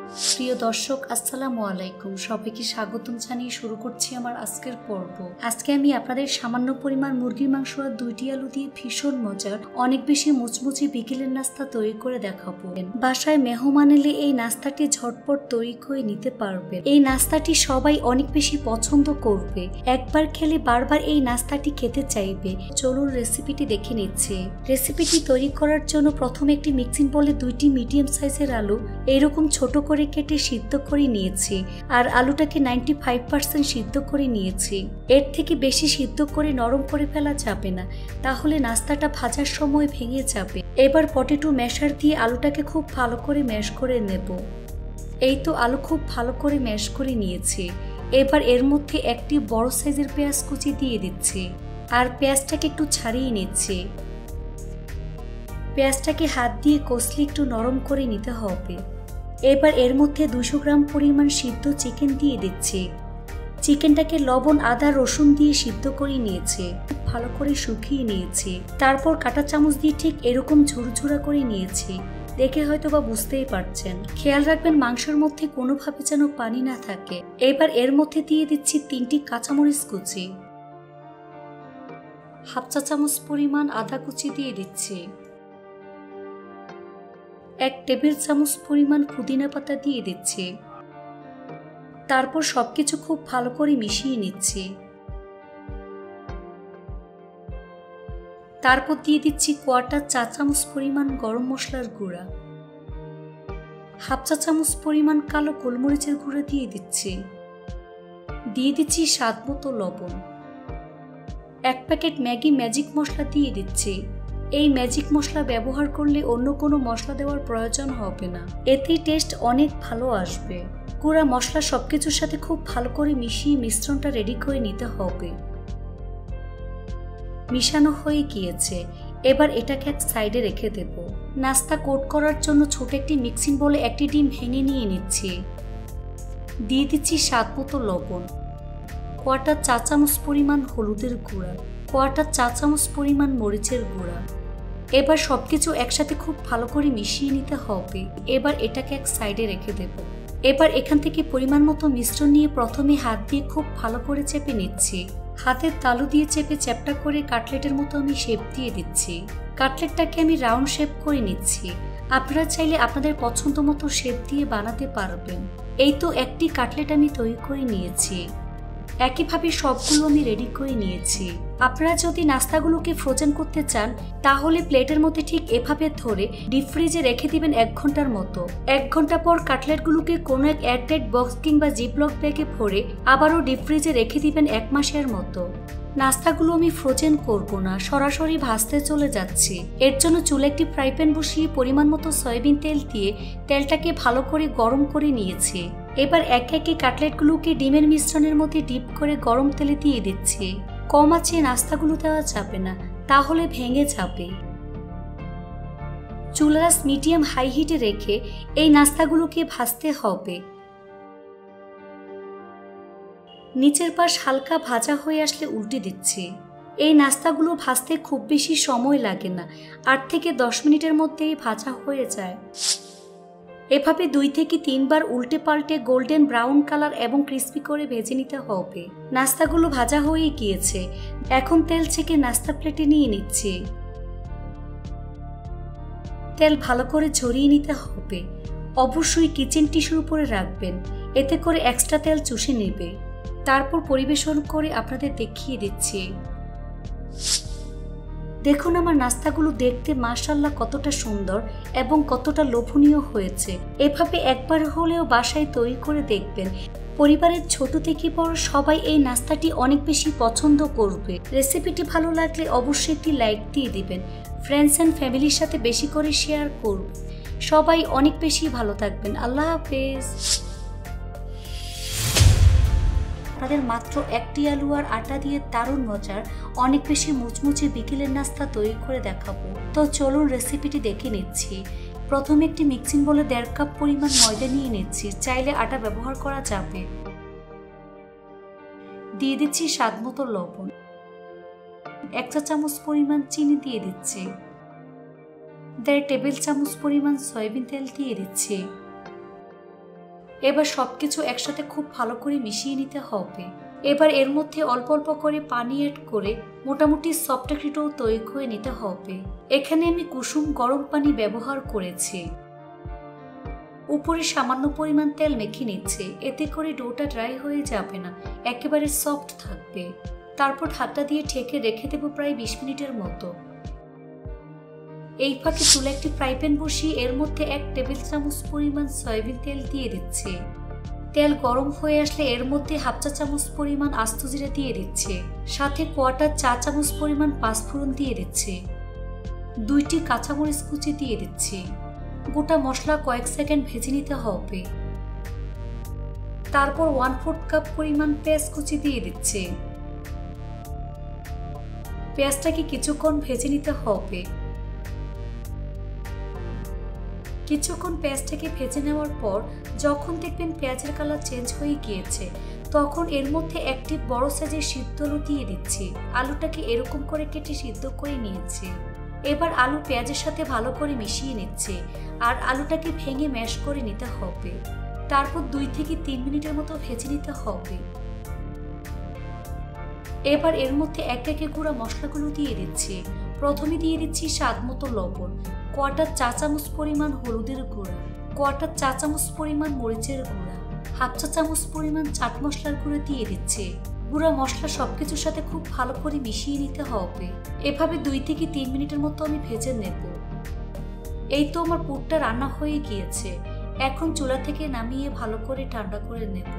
প্রিয় দর্শক, আসসালামু আলাইকুম। সবাইকে স্বাগতম জানিয়ে শুরু করছি আমার আজকের পর্ব। আজকে আমি আপনাদের সামান্য পরিমাণ মুরগির মাংস আর 2টি আলু দিয়ে ভীষণ মজার অনেক বেশি মুচমুচে বিকেলের নাস্তা তৈরি করে দেখাবো। বাসায় মেহমান এলে এই নাস্তাটি ঝটপট তৈরি করে নিতে পারবে। এই নাস্তাটি সবাই অনেক বেশি পছন্দ করবে, একবার খেলে বারবার এই নাস্তাটি খেতে চাইবে। চলুন রেসিপিটি দেখে নিচ্ছি। রেসিপিটি তৈরি করার জন্য প্রথমে একটি মিক্সিং বলে 2টি মিডিয়াম সাইজের আলু এরকম ছোট করে কেটে সিদ্ধ করে নিয়েছি, আর আলুটাকে 95% সিদ্ধ করে নিয়েছি। এর থেকে বেশি সিদ্ধ করে নরম করে ফেলা যাবে না, তাহলে নাস্তাটা ভাজার সময় ভেঙে যাবে। এবার পটেটো ম্যাশার দিয়ে আলুটাকে খুব ভালো করে ম্যাশ করে নেব। এই তো আলু খুব ভালো করে ম্যাশ করে নিয়েছি। এবার এর মধ্যে একটি বড় সাইজের পেঁয়াজ কুচি দিয়ে দিচ্ছি, আর পেঁয়াজটাকে একটু ছাড়িয়ে নিচ্ছি। পেঁয়াজটাকে হাত দিয়ে কষলে একটু নরম করে নিতে হবে। এবার এর মধ্যে 200 গ্রাম পরিমাণ সিদ্ধ চিকেন দিয়ে দিচ্ছি। চিকেনটাকে লবণ, আদা, রসুন দিয়ে সিদ্ধ করে নিয়েছি, খুব ভালো করে শুকিয়ে নিয়েছি। তারপর কাঁটা চামচ দিয়ে ঠিক এরকম ঝুরঝুরা করে নিয়েছি। দেখে হয়তো বা বুঝতেই পারছেন। খেয়াল রাখবেন মাংসের মধ্যে কোনোভাবে যেন পানি না থাকে। এবার এর মধ্যে দিয়ে দিচ্ছি 3টি কাঁচামরিচ কুচি, হাফ চা চামচ পরিমাণ আদা কুচি দিয়ে দিচ্ছি, 1 টেবিল চামচ পরিমাণ পুদিনা পাতা দিয়ে দিচ্ছি। তারপর সবকিছু খুব ভালো করে মিশিয়ে নিচ্ছি। তারপর দিয়ে দিচ্ছি 1/4 চা চামচ পরিমাণ গরম মশলার গুঁড়া, হাফ চা চামচ পরিমাণ কালো গোলমরিচের গুঁড়া দিয়ে দিচ্ছি। দিয়ে দিচ্ছি স্বাদ মতো লবণ। 1 প্যাকেট ম্যাগি ম্যাজিক মশলা দিয়ে দিচ্ছি। এই ম্যাজিক মশলা ব্যবহার করলে অন্য কোনো মশলা দেওয়ার প্রয়োজন হবে না, এতেই টেস্ট অনেক ভালো আসবে। গুঁড়া মশলা সবকিছুর সাথে খুব ভালো করে মিশিয়ে মিশ্রণটা রেডি করে নিতে হবে। মিশানো হয়ে গিয়েছে, এবার এটাকে এক সাইডে রেখে দেব। নাস্তা কোট করার জন্য ছোট একটি মিক্সিং বলে একটি ডিম ভেঙে নিয়ে নিচ্ছি। দিয়ে দিচ্ছি স্বাদ মতো লবণ, 1/4 চা চামচ পরিমাণ হলুদের গুঁড়া, 1/4 চা চামচ পরিমাণ মরিচের গুঁড়া। এবার সবকিছু একসাথে খুব ভালো করে মিশিয়ে নিতে হবে। এবার এটাকে এক সাইডে রেখে দেব। এবার এখান থেকে পরিমাণ মতো মিশ্রণ নিয়ে প্রথমে হাত দিয়ে খুব ভালো করে চেপে নিচ্ছি। হাতের তালু দিয়ে চেপে চ্যাপটা করে কাটলেটের মতো আমি শেপ দিয়ে দিচ্ছি। কাটলেটটাকে আমি রাউন্ড শেপ করে নিচ্ছি। আপনারা চাইলে আপনাদের পছন্দ মতো শেপ দিয়ে বানাতে পারবেন। এই তো একটি কাটলেট আমি তৈরি করে নিয়েছি। একইভাবে সবগুলো আমি রেডি করে নিয়েছি। আপনারা যদি নাস্তাগুলোকে ফ্রোজেন করতে চান, তাহলে প্লেটের মধ্যে ঠিক এভাবে ধরে ডিপ ফ্রিজে রেখে দিবেন 1 ঘন্টার মতো। 1 ঘন্টা পর কাটলেটগুলোকে কোনো এক এয়ারটাইট বক্স কিংবা জিপলক ব্যাগে ভরে আবারও ডিপ ফ্রিজে রেখে দিবেন 1 মাসের মতো। নাস্তাগুলো আমি ফ্রোজেন করব না, সরাসরি ভাজতে চলে যাচ্ছি। এর জন্য চুলে একটি ফ্রাই প্যান বসিয়ে পরিমাণ মতো সয়াবিন তেল দিয়ে তেলটাকে ভালো করে গরম করে নিয়েছি। এবার এক একে কাটলেটগুলোকে ডিমের মিশ্রণের মধ্যে ডিপ করে গরম তেলে দিয়ে দিচ্ছি। কম আঁচে নাস্তাগুলো দেওয়া যাবে না, তাহলে ভেঙে যাবে। চুলার মিডিয়াম হাই হিটে রেখে এই নাস্তাগুলোকে ভাজতে হবে। নিচের পাশ হালকা ভাজা হয়ে আসলে উল্টে দিচ্ছি। এই নাস্তাগুলো ভাজতে খুব বেশি সময় লাগে না, 8 থেকে 10 মিনিটের মধ্যেই ভাজা হয়ে যায়। এভাবে 2 থেকে 3 বার উল্টে পাল্টে গোল্ডেন ব্রাউন কালার এবং ক্রিস্পি করে ভেজে নিতে হবে। নাস্তাগুলো ভাজা হয়ে গিয়েছে, এখন তেল ছেঁকে নাস্তা প্লেটে নিয়ে নিচ্ছি। তেল ভালো করে ঝরিয়ে নিতে হবে। অবশ্যই কিচেন টিস্যুর উপরে রাখবেন, এতে করে এক্সট্রা তেল চুষে নেবে। তারপর পরিবেশন করে আপনাদের দেখিয়ে দিচ্ছি। দেখুন আমার নাস্তাগুলো দেখতে মাশাআল্লাহ কতটা সুন্দর এবং কতটা লোভনীয় হয়েছে। এভাবে একবার হলেও বাসায় তৈরি করে দেখবেন। পরিবারের ছোট থেকে বড় সবাই এই নাস্তাটি অনেক বেশি পছন্দ করবে। রেসিপিটি ভালো লাগলে অবশ্যই একটি লাইক দিয়ে দিবেন। ফ্রেন্ডস অ্যান্ড ফ্যামিলির সাথে বেশি করে শেয়ার করুন। সবাই অনেক বেশি ভালো থাকবেন। আল্লাহ হাফেজ। তাদের মাত্র 1টি আলু আর আটা দিয়ে দারুণ মজার অনেক বেশি মুচমুচে বিকেলের নাস্তা তৈরি করে দেখাবো। তো চলুন রেসিপিটি দেখে নিচ্ছি। প্রথমে একটি মিক্সিং বলে 1.5 কাপ পরিমাণ ময়দা নিয়ে নিচ্ছি, চাইলে আটা ব্যবহার করা যাবে। দিয়ে দিচ্ছি স্বাদ মতো লবণ, 1 চা চামচ পরিমাণ চিনি দিয়ে দিচ্ছি, 1.5 টেবিল চামচ পরিমাণ সয়াবিন তেল দিয়ে দিচ্ছি। এবার সবকিছু একসাথে খুব ভালো করে মিশিয়ে নিতে হবে। এবার এর মধ্যে অল্প অল্প করে পানি অ্যাড করে মোটামুটি সফট একটা ডো তৈরি করে নিতে হবে। এখানে আমি কুসুম গরম পানি ব্যবহার করেছি। উপরে সামান্য পরিমাণ তেল মেখে নিচ্ছে, এতে করে ডোটা ড্রাই হয়ে যাবে না, একেবারে সফট থাকবে। তারপর ঢাকনা দিয়ে ঢেকে রেখে দেবো প্রায় 20 মিনিটের মতো। এই ফাঁকে চুলে একটি ফ্রাই প্যান বসিয়ে এর মধ্যে 1 টেবিল চামচ পরিমাণ সয়াবিন তেল দিয়ে দিচ্ছে। তেল গরম হয়ে আসলে এর মধ্যে 1/2 চা চামচ পরিমাণ আস্ত জিরা দিয়ে দিচ্ছে, সাথে 1/4 চা চামচ পরিমাণ পাঁচফোড়ন দিয়ে দিচ্ছে, 2টি কাঁচামরিচ কুচি দিয়ে দিচ্ছি। গোটা মশলা কয়েক সেকেন্ড ভেজে নিতে হবে। তারপর 1/4 কাপ পরিমাণ পেঁয়াজ কুচি দিয়ে দিচ্ছে। পেঁয়াজটাকে কিছুক্ষণ ভেজে নিতে হবে। কিছুক্ষণ পেঁয়াজটাকে ভেজে নেওয়ার পর যখন দেখবেন পেঁয়াজের কালার চেঞ্জ হয়ে গিয়েছে, তখন এর মধ্যে একটি বড় সাইজের সিদ্ধ আলু দিয়ে দিচ্ছি। আলুটাকে এরকম করে কেটে সিদ্ধ করে নিয়েছি। এবার আলু পেঁয়াজের সাথে ভালো করে মিশিয়ে নিচ্ছে আর আলুটাকে ভেঙে ম্যাশ করে নিতে হবে। তারপর 2 থেকে 3 মিনিটের মতো ভেজে নিতে হবে। এবার এর মধ্যে একে একে গুঁড়া মশলাগুলো দিয়ে দিচ্ছি। প্রথমে দিয়ে দিচ্ছি স্বাদ মতো লবণ, 1/4 চা চামচ পরিমাণ হলুদের গুঁড়া, 1/4 চা চামচ পরিমাণ মরিচের গুঁড়া, 1/2 চা চামচ পরিমাণ চাট মশলার গুঁড়া দিয়ে দিচ্ছে। গুঁড়া মশলা সবকিছুর সাথে খুব ভালো করে মিশিয়ে নিতে হবে। এভাবে 2 থেকে 3 মিনিটের মতো আমি ভেজে নেব। এই তো আমার পুরটা রান্না হয়ে গিয়েছে। এখন চুলা থেকে নামিয়ে ভালো করে ঠান্ডা করে নেব।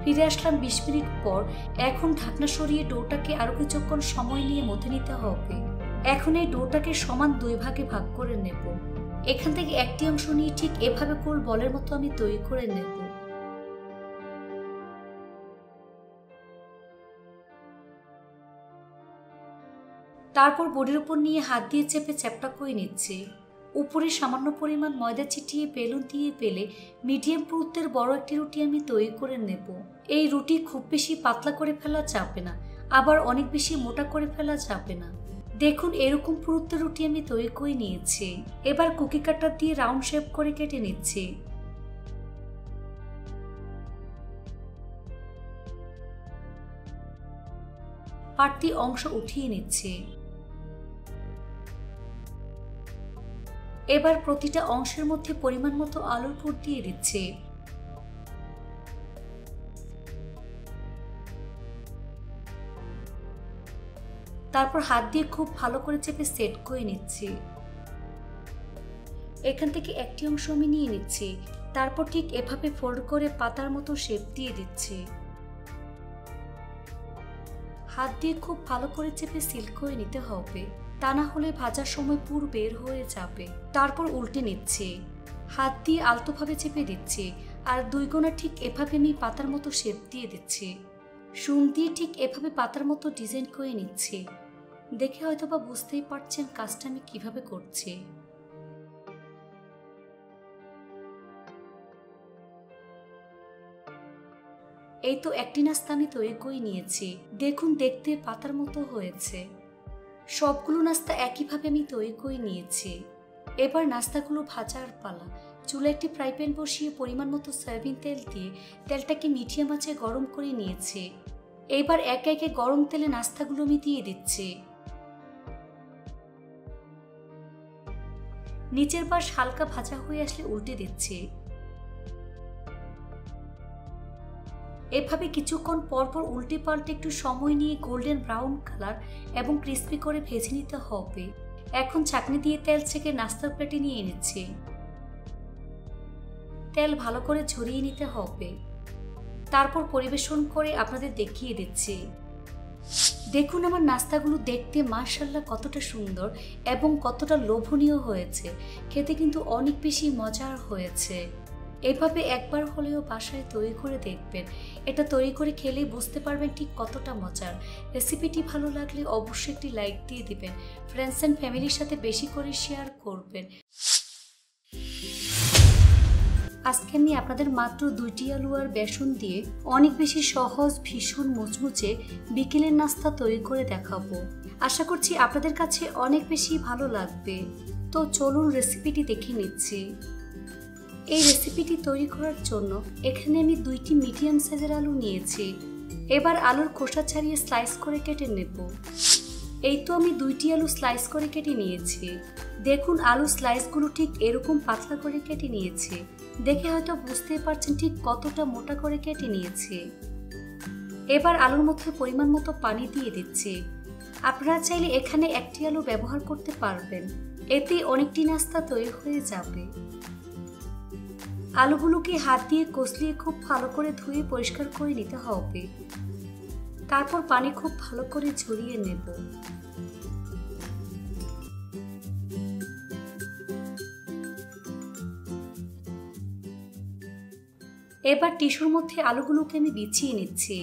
ফিরে আসলাম 20 মিনিট পর। এখন ঢাকনা সরিয়ে ডোটাকে আরো কিছুক্ষণ সময় নিয়ে মথে নিতে হবে। এখন এই ডোটাকে সমান 2 ভাগে ভাগ করে নেব। এখান থেকে একটি অংশ নিয়ে ঠিক এভাবে গোল বলের মতো আমি তৈরি করে নেব। তারপর বডির উপর নিয়ে হাত দিয়ে চেপে চ্যাপটা করে নিচ্ছে। উপরে সামান্য পরিমাণ ময়দা ছিটিয়ে বেলুন দিয়ে বেলে মিডিয়াম পুরুত্বের বড় একটি রুটি আমি তৈরি করে নেব। এই রুটি খুব বেশি পাতলা করে ফেলা যাবে না, আবার অনেক বেশি মোটা করে ফেলা যাবে না। দেখুন এরকম পুরুত্বের রুটি আমি তৈরি করে নিয়েছি। এবার কুকি কাটার দিয়ে রাউন্ড শেপ করে কেটে নিচ্ছি। বাড়তি অংশ উঠিয়ে নিচ্ছি। এবার প্রতিটা অংশের মধ্যে পরিমাণ মতো আলুর পুর দিয়ে দিচ্ছি। তারপর হাত দিয়ে খুব ভালো করে চেপে সেট করে নিচ্ছি। এখান থেকে একটি অংশ আমি নিয়ে নিচ্ছি। তারপর ঠিক এভাবে ফোল্ড করে পাতার মতো শেপ দিয়ে দিচ্ছি। হাত দিয়ে খুব ভালো করে চেপে সিল করে নিতে হবে, তা না হলে ভাজার সময় পুর বের হয়ে যাবে। তারপর উল্টে নিচ্ছি। হাত দিয়ে আলতোভাবে চেপে দিচ্ছি আর 2 কোণা ঠিক এভাবে আমি পাতার মতো শেপ দিয়ে দিচ্ছি। সুন দিয়ে ঠিক এভাবে পাতার মতো ডিজাইন করে নিচ্ছি। দেখে হয়তোবা বুঝতেই পারছেন কাজটা আমি কিভাবে করছি। এই তো একটি নাস্তা আমি তৈরি করে নিয়েছি। দেখুন দেখতে পাতার মতো হয়েছে। সবগুলো নাস্তা একইভাবে আমি তৈরি করে নিয়েছি। এবার নাস্তাগুলো ভাজার পালা। চুলা একটি ফ্রাই প্যান বসিয়ে পরিমাণ মতো সয়াবিন তেল দিয়ে তেলটাকে মিডিয়াম আঁচে গরম করে নিয়েছি। এবার একে একে গরম তেলে নাস্তাগুলো আমি দিয়ে দিচ্ছি। নিচের পাশ হালকা ভাজা হয়ে আসলে উল্টে দিচ্ছি। এভাবে কিছুক্ষণ পরপর উল্টে পাল্টে একটু সময় নিয়ে গোল্ডেন ব্রাউন কালার এবং ক্রিস্পি করে ভেজে নিতে হবে। এখন ছাঁকনি দিয়ে তেল ছেঁকে নাস্তার প্লেটে নিয়ে নিচ্ছি। তেল ভালো করে ঝরিয়ে নিতে হবে। তারপর পরিবেশন করে আপনাদের দেখিয়ে দিচ্ছি। দেখুন আমার নাস্তাগুলো দেখতে মাশাআল্লাহ কতটা সুন্দর এবং কতটা লোভনীয় হয়েছে। খেতে কিন্তু অনেক বেশি মজার হয়েছে। এভাবে একবার হলেও বাসায় তৈরি করে দেখবেন। এটা তৈরি করে খেলেই বুঝতে পারবেন ঠিক কতটা মজার। রেসিপিটি ভালো লাগলে অবশ্যই একটি লাইক দিয়ে দিবেন। ফ্রেন্ডস অ্যান্ড ফ্যামিলির সাথে বেশি করে শেয়ার করবেন। আজকে আমি আপনাদের মাত্র 2টি আলু আর বেসন দিয়ে অনেক বেশি সহজ, ভীষণ মুচমুচে বিকেলের নাস্তা তৈরি করে দেখাবো। আশা করছি আপনাদের কাছে অনেক বেশি ভালো লাগবে। তো চলুন রেসিপিটি দেখে নিচ্ছি। এই রেসিপিটি তৈরি করার জন্য এখানে আমি 2টি মিডিয়াম সাইজের আলু নিয়েছি। এবার আলুর খোসা ছাড়িয়ে স্লাইস করে কেটে নেব। এই তো আমি 2টি আলু স্লাইস করে কেটে নিয়েছি। দেখুন আলু স্লাইসগুলো ঠিক এরকম পাতলা করে কেটে নিয়েছি। দেখে হয়তো বুঝতেই পারছেন ঠিক কতটা মোটা করে কেটে নিয়েছি। এবার আলুর মধ্যে পরিমাণ মতো পানি দিয়ে দিচ্ছি। আপনারা চাইলে এখানে 1টি আলু ব্যবহার করতে পারবেন, এতে অনেকটি নাস্তা তৈরি হয়ে যাবে। আলুগুলোকে হাত দিয়ে কষলিয়ে খুব ভালো করে ধুয়ে পরিষ্কার করে নিতে হবে। তারপর পানি খুব ভালো করে ঝরিয়ে নেব। এবার টিস্যুর মধ্যে আলুগুলোকে আমি বিছিয়ে নিচ্ছি।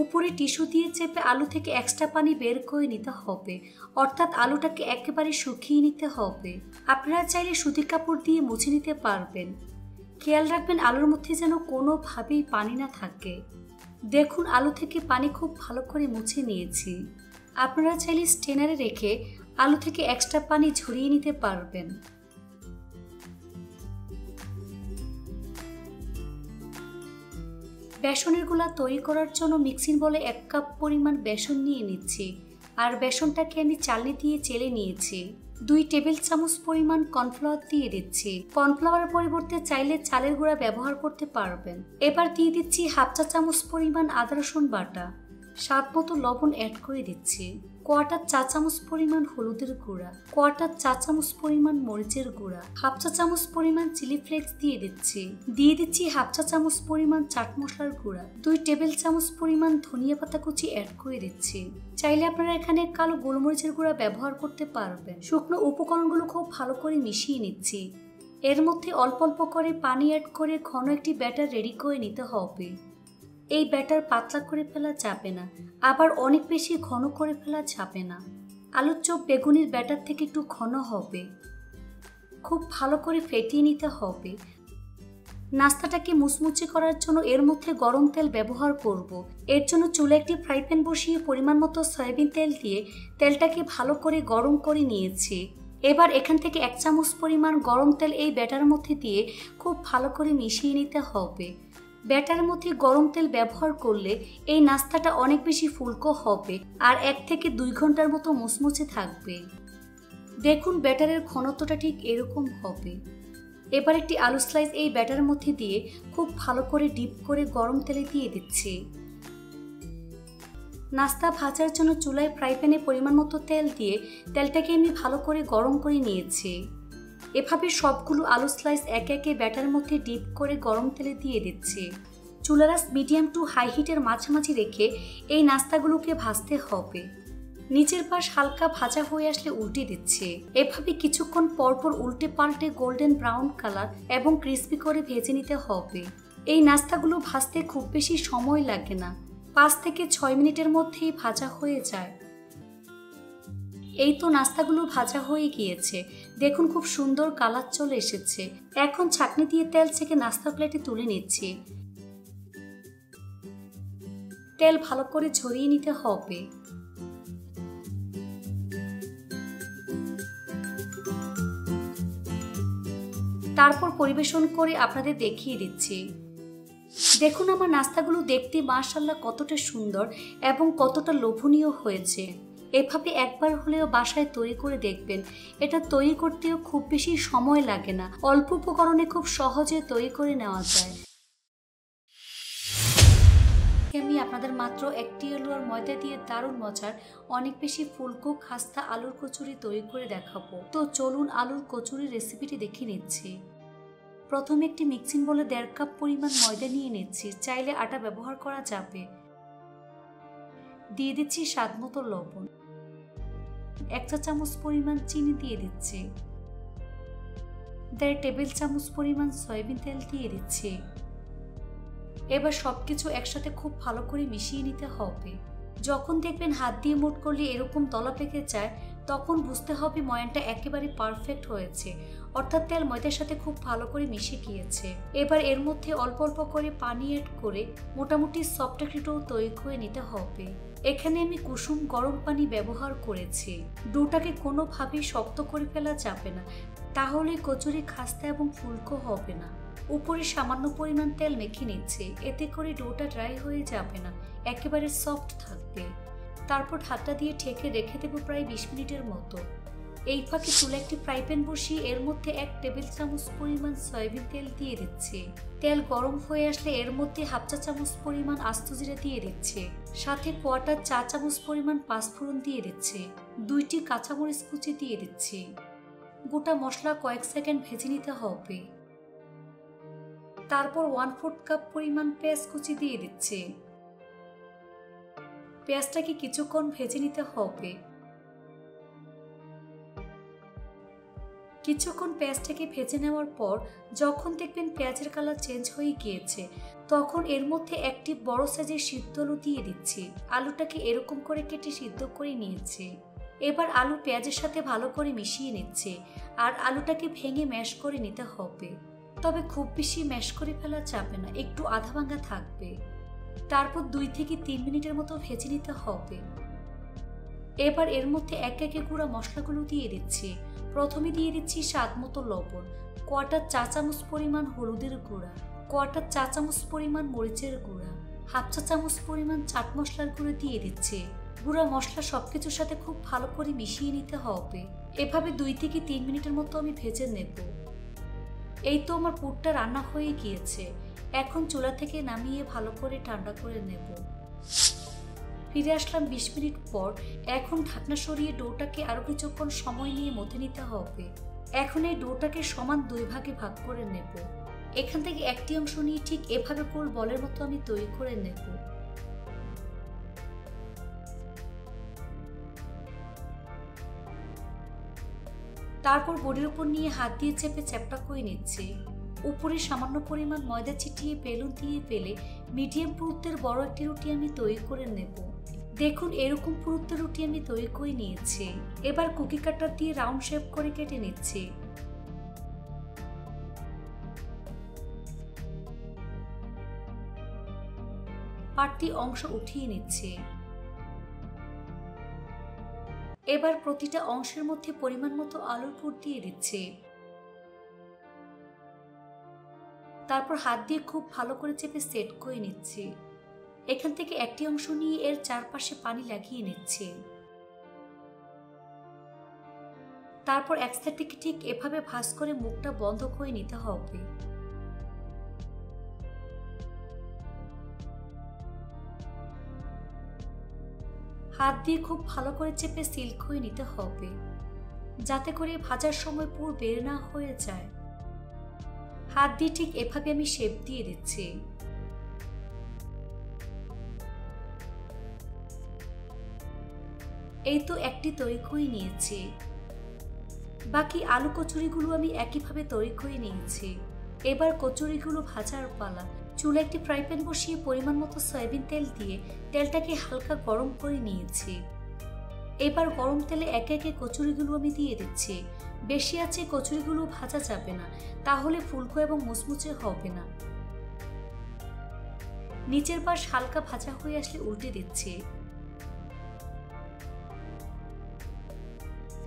উপরে টিস্যু দিয়ে চেপে আলু থেকে এক্সট্রা পানি বের করে নিতে হবে, অর্থাৎ আলুটাকে একেবারে শুকিয়ে নিতে হবে। আপনারা চাইলে সুতির কাপড় দিয়ে মুছে নিতে পারবেন। খেয়াল রাখবেন আলুর মধ্যে যেন কোনোভাবেই পানি না থাকে। দেখুন আলু থেকে পানি খুব ভালো করে মুছে নিয়েছি। আপনারা চাইলে স্ট্রেনারে রেখে আলু থেকে এক্সট্রা পানি ঝরিয়ে নিতে পারবেন। বেসনের গোলা তৈরি করার জন্য মিক্সিং বলে 1 কাপ পরিমাণ বেসন নিয়ে নিচ্ছি। আর বেসনটাকে আমি চালনি দিয়ে চেলে নিয়েছি। 2 টেবিল চামচ পরিমাণ কর্নফ্লাওয়ার দিয়ে দিচ্ছি। কর্নফ্লাওয়ারের পরিবর্তে চাইলে চালের গুঁড়া ব্যবহার করতে পারবেন। এবার দিয়ে দিচ্ছি 1/2 চা চামচ পরিমাণ আদা রসুন বাটা। স্বাদ মতো লবণ অ্যাড করে দিচ্ছি। 1/4 চা চামচ পরিমাণ হলুদের গুঁড়া, 1/4 চা চামচ পরিমাণ মরিচের গুঁড়া, 1/2 চা চামচ পরিমাণ চিলি ফ্লেক্স দিয়ে দিচ্ছি। 1/2 চা চামচ পরিমাণ চাট মশলার গুঁড়া, 2 টেবিল চামচ পরিমাণ ধনিয়া পাতা কুচি অ্যাড করে দিচ্ছি। চাইলে আপনারা এখানে কালো গোলমরিচের গুঁড়া ব্যবহার করতে পারবেন। শুকনো উপকরণগুলো খুব ভালো করে মিশিয়ে নিচ্ছি। এর মধ্যে অল্প অল্প করে পানি অ্যাড করে ঘন একটি ব্যাটার রেডি করে নিতে হবে। এই ব্যাটার পাতলা করে ফেলা যাবে না, আবার অনেক বেশি ঘন করে ফেলা যাবে না। আলুর চপ বেগুনির ব্যাটার থেকে একটু ঘন হবে। খুব ভালো করে ফেটিয়ে নিতে হবে। নাস্তাটাকে মুচমুচে করার জন্য এর মধ্যে গরম তেল ব্যবহার করব। এর জন্য চুলে একটি ফ্রাই প্যান বসিয়ে পরিমাণ মতো সয়াবিন তেল দিয়ে তেলটাকে ভালো করে গরম করে নিয়েছি। এবার এখান থেকে 1 চামচ পরিমাণ গরম তেল এই ব্যাটারের মধ্যে দিয়ে খুব ভালো করে মিশিয়ে নিতে হবে। ব্যাটারের মধ্যে গরম তেল ব্যবহার করলে এই নাস্তাটা অনেক বেশি ফুলকো হবে আর 1 থেকে 2 ঘন্টার মতো মুচমুচে থাকবে। দেখুন ব্যাটারের ঘনত্বটা ঠিক এরকম হবে। এবার একটি আলু স্লাইস এই ব্যাটারের মধ্যে দিয়ে খুব ভালো করে ডিপ করে গরম তেলে দিয়ে দিচ্ছি। নাস্তা ভাজার জন্য চুলায় ফ্রাই প্যানে পরিমাণ মতো তেল দিয়ে তেলটাকে আমি ভালো করে গরম করে নিয়েছি। এভাবে সবগুলো আলু স্লাইস একে একে ব্যাটারের মধ্যে ডিপ করে গরম তেলে দিয়ে দিচ্ছি। চুলার আঁচ মিডিয়াম টু হাই হিটের মাঝামাঝি রেখে এই নাস্তাগুলোকে ভাজতে হবে। নিচের পাশ হালকা ভাজা হয়ে আসলে উল্টে দিচ্ছি। এভাবে কিছুক্ষণ পরপর উল্টে পাল্টে গোল্ডেন ব্রাউন কালার এবং ক্রিস্পি করে ভেজে নিতে হবে। এই নাস্তাগুলো ভাজতে খুব বেশি সময় লাগে না, 5 থেকে 6 মিনিটের মধ্যেই ভাজা হয়ে যায়। এই তো নাস্তাগুলো ভাজা হয়ে গিয়েছে। দেখুন খুব সুন্দর কালার চলে এসেছে। এখন ছাঁকনি দিয়ে তেল ছেঁকে নাস্তা প্লেটে তুলে নিচ্ছি। তেল ভালো করে ঝরিয়ে নিতে হবে। তারপর পরিবেশন করে আপনাদের দেখিয়ে দিচ্ছি। দেখুন আমার নাস্তাগুলো দেখতে মাশাআল্লাহ কতটা সুন্দর এবং কতটা লোভনীয় হয়েছে। এভাবে একবার হলেও বাসায় তৈরি করে দেখবেন। এটা তৈরি করতেও খুব বেশি সময় লাগে না, অল্প উপকরণে খুব সহজে তৈরি করে নেওয়া যায়। আমি আপনাদের মাত্র 1টি আলু আর ময়দা দিয়ে দারুণ মজার অনেক বেশি ফুলকো খাস্তা আলুর কচুরি তৈরি করে দেখাবো। তো চলুন আলুর কচুরি রেসিপিটি দেখে নিচ্ছি। প্রথমে একটি মিক্সিং বলে 1.5 কাপ পরিমাণ ময়দা নিয়ে নিচ্ছি। চাইলে আটা ব্যবহার করা যাবে। দিয়ে দিচ্ছি স্বাদ মতো লবণ। 1 চা চামচ পরিমাণ চিনি দিয়ে দিচ্ছি। 1.5 টেবিল চামচ পরিমাণ সয়াবিন তেল দিয়ে দিচ্ছি। এবার সবকিছু একসাথে খুব ভালো করে মিশিয়ে নিতে হবে। যখন দেখবেন হাত দিয়ে মুঠ করলে এরকম দলা পেকে যায়, তখন বুঝতে হবে ময়ানটা একেবারে পারফেক্ট হয়েছে, অর্থাৎ তেল ময়দার সাথে খুব ভালো করে মিশে গিয়েছে। এবার এর মধ্যে অল্প অল্প করে পানি অ্যাড করে মোটামুটি সফট একটি ডো তৈরি করে নিতে হবে। এখানে আমি কুসুম গরম পানি ব্যবহার করেছি। ডোটাকে কোনোভাবেই শক্ত করে ফেলা যাবে না, তাহলে কচুরি খাস্তা এবং ফুলকো হবে না। উপরে সামান্য পরিমাণ তেল মেখে নিচ্ছে, এতে করে ডোটা ড্রাই হয়ে যাবে না, একেবারে সফট থাকবে। তারপর ঢাকনা দিয়ে ঢেকে রেখে দেবো প্রায় 20 মিনিটের মতো। এই ফাঁকে চুলে একটি ফ্রাই প্যান বসিয়ে এর মধ্যে 1 টেবিল চামচ পরিমাণ সয়াবিন তেল দিয়ে দিচ্ছে। তেল গরম হয়ে আসলে এর মধ্যে 1/2 চা চামচ পরিমাণ আস্ত জিরা দিয়ে দিচ্ছে, সাথে 1/4 চা চামচ পরিমাণ পাঁচফোড়ন দিয়ে দিচ্ছে, 2টি কাঁচামরিচ কুচি দিয়ে দিচ্ছে। গোটা মশলা কয়েক সেকেন্ড ভেজে নিতে হবে। তারপর 1/4 কাপ পরিমাণ পেঁয়াজ কুচি দিয়ে দিচ্ছে। পেঁয়াজটাকে কিছুক্ষণ ভেজে নিতে হবে। কিছুক্ষণ পেঁয়াজটাকে ভেজে নেওয়ার পর যখন দেখবেন পেঁয়াজের কালার চেঞ্জ হয়ে গিয়েছে, তখন এর মধ্যে একটি বড় সাইজের সিদ্ধ আলু দিয়ে দিচ্ছি। আলুটাকে এরকম করে কেটে সিদ্ধ করে নিয়েছে। এবার আলু পেঁয়াজের সাথে ভালো করে মিশিয়ে নিচ্ছে, আর আলুটাকে ভেঙে ম্যাশ করে নিতে হবে। তবে খুব বেশি ম্যাশ করে ফেলা যাবে না, একটু আধা ভাঙা থাকবে। তারপর 2 থেকে 3 মিনিটের মতো ভেজে নিতে হবে। এবার এর মধ্যে একে একে গুঁড়া মশলাগুলো দিয়ে দিচ্ছি। প্রথমে দিয়ে দিচ্ছি স্বাদ মতো লবণ, 1/4 চা চামচ পরিমাণ হলুদের গুঁড়া, 1/4 চা চামচ পরিমাণ মরিচের গুঁড়া, 1/2 চা চামচ পরিমাণ চাট মশলার গুঁড়ো দিয়ে দিচ্ছে। গুঁড়া মশলা সবকিছুর সাথে খুব ভালো করে মিশিয়ে নিতে হবে। এভাবে 2 থেকে 3 মিনিটের মতো আমি ভেজে নেব। এই তো আমার পুরটা রান্না হয়ে গিয়েছে। এখন চুলা থেকে নামিয়ে ভালো করে ঠান্ডা করে নেব। ফিরে আসলাম 20 মিনিট পর। এখন ঢাকনা সরিয়ে ডোটাকে আরো কিছুক্ষণ সময় নিয়ে মথে নিতে হবে। এখন এই ডোটাকে সমান 2 ভাগে ভাগ করে নেব। এখান থেকে একটি অংশ নিয়ে ঠিক এভাবে গোল বলের মতো আমি তৈরি করে নেব। তারপর বডির উপর নিয়ে হাত দিয়ে চেপে চ্যাপটা করে নিচ্ছি। উপরে সামান্য পরিমাণ ময়দা ছিটিয়ে বেলুন দিয়ে বেলে মিডিয়াম পুরুত্বের বড় একটি রুটি আমি তৈরি করে নেব। দেখুন এরকম পুরুত্বের রুটি আমি তৈরি করে নিয়েছি। এবার কুকি কাটার দিয়ে রাউন্ড শেপ করে কেটে নিচ্ছি। বাড়তি অংশ উঠিয়ে নিচ্ছি। এবার প্রতিটা অংশের মধ্যে পরিমাণ মতো আলুর পুর দিয়ে দিচ্ছি। তারপর হাত দিয়ে খুব ভালো করে চেপে সেট করে নিচ্ছি। এখান থেকে একটি অংশ নিয়ে এর চারপাশে পানি লাগিয়ে নিচ্ছি। তারপর এক সাইড থেকে ঠিক এভাবে ভাঁজ করে মুখটা বন্ধ করে নিতে হবে। হাত দিয়ে খুব ভালো করে চেপে সিল করে নিতে হবে, যাতে করে ভাজার সময় পুর বের না হয়ে যায়। হাত দিয়ে ঠিক এভাবে আমি শেপ দিয়ে দিচ্ছি। এই তো একটি তৈরি করে নিয়েছি। বাকি আলু কচুরিগুলো আমি একইভাবে তৈরি করে নিয়েছি। এবার কচুরিগুলো ভাজার পালা। চুলে একটি ফ্রাই প্যান বসিয়ে পরিমাণ মতো সয়াবিন তেল দিয়ে তেলটাকে হালকা গরম করে নিয়েছি। এবার গরম তেলে একে একে কচুরিগুলো আমি দিয়ে দিচ্ছি। বেশি আছে কচুরিগুলো ভাজা যাবে না, তাহলে ফুলকো এবং মুচমুচে হবে না। নিচের পাশ হালকা ভাজা হয়ে আসলে উল্টে দিচ্ছি।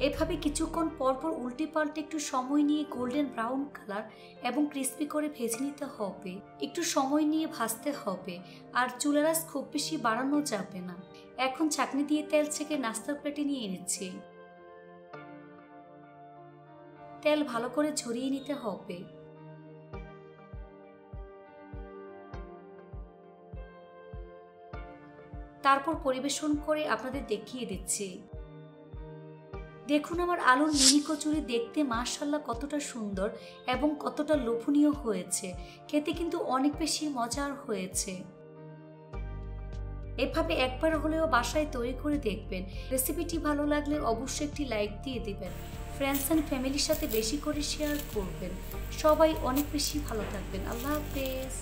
এভাবে কিছুক্ষণ পরপর উল্টে পাল্টে একটু সময় নিয়ে গোল্ডেন ব্রাউন কালার এবং ক্রিস্পি করে ভেজে নিতে হবে। একটু সময় নিয়ে ভাজতে হবে, আর চুলার আঁচ খুব বেশি বাড়ানো যাবে না। এখন ছাঁকনি দিয়ে তেল ছেঁকে নাস্তার প্লেটে নিয়ে নিচ্ছি। তেল ভালো করে ঝরিয়ে নিতে হবে। তারপর পরিবেশন করে আপনাদের দেখিয়ে দিচ্ছি। দেখুন আমার আলুর মিনি কচুরি দেখতে মাশাআল্লাহ কতটা সুন্দর এবং কতটা লোভনীয় হয়েছে। খেতে কিন্তু অনেক বেশি মজার হয়েছে। এভাবে একবার হলেও বাসায় তৈরি করে দেখবেন। রেসিপিটি ভালো লাগলে অবশ্যই একটি লাইক দিয়ে দিবেন। ফ্রেন্ডস অ্যান্ড ফ্যামিলির সাথে বেশি করে শেয়ার করবেন। সবাই অনেক বেশি ভালো থাকবেন। আল্লাহ হাফেজ।